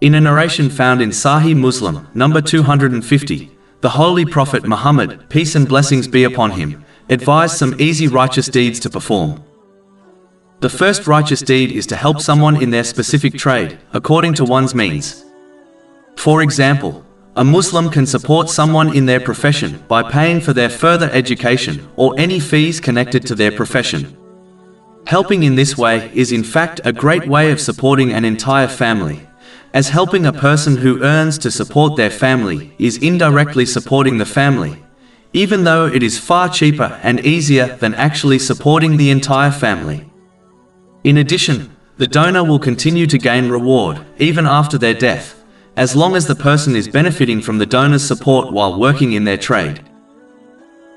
In a narration found in Sahih Muslim, number 250, the Holy Prophet Muhammad, peace and blessings be upon him, advised some easy righteous deeds to perform. The first righteous deed is to help someone in their specific trade, according to one's means. For example, a Muslim can support someone in their profession by paying for their further education or any fees connected to their profession. Helping in this way is in fact a great way of supporting an entire family, as helping a person who earns to support their family is indirectly supporting the family, even though it is far cheaper and easier than actually supporting the entire family. In addition, the donor will continue to gain reward even after their death, as long as the person is benefiting from the donor's support while working in their trade.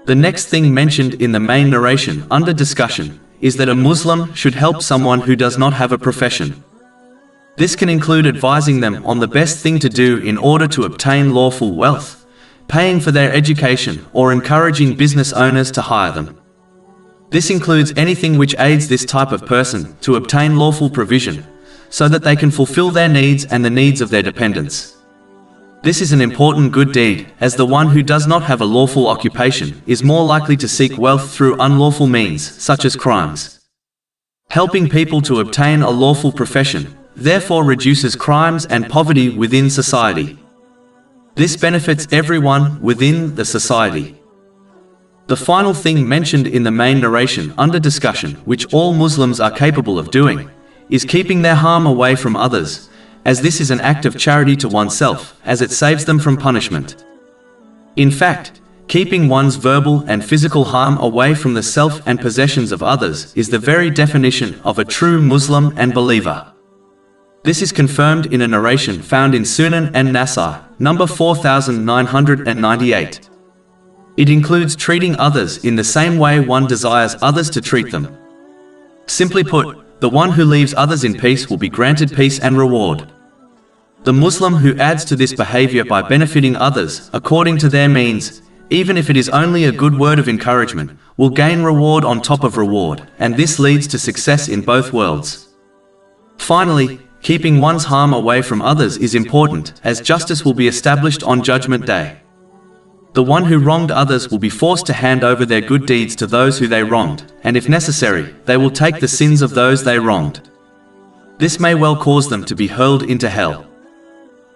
The next thing mentioned in the main narration under discussion is that a Muslim should help someone who does not have a profession. This can include advising them on the best thing to do in order to obtain lawful wealth, paying for their education, or encouraging business owners to hire them. This includes anything which aids this type of person to obtain lawful provision, so that they can fulfill their needs and the needs of their dependents. This is an important good deed, as the one who does not have a lawful occupation is more likely to seek wealth through unlawful means, such as crimes. Helping people to obtain a lawful profession therefore reduces crimes and poverty within society. This benefits everyone within the society. The final thing mentioned in the main narration under discussion, which all Muslims are capable of doing, is keeping their harm away from others, as this is an act of charity to oneself, as it saves them from punishment. In fact, keeping one's verbal and physical harm away from the self and possessions of others is the very definition of a true Muslim and believer. This is confirmed in a narration found in Sunnah and Nasai, number 4998. It includes treating others in the same way one desires others to treat them. Simply put, the one who leaves others in peace will be granted peace and reward. The Muslim who adds to this behavior by benefiting others according to their means, even if it is only a good word of encouragement, will gain reward on top of reward, and this leads to success in both worlds. Finally, keeping one's harm away from others is important, as justice will be established on Judgment Day. The one who wronged others will be forced to hand over their good deeds to those who they wronged, and if necessary, they will take the sins of those they wronged. This may well cause them to be hurled into hell.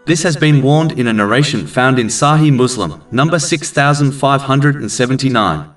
This has been warned in a narration found in Sahih Muslim, number 6579.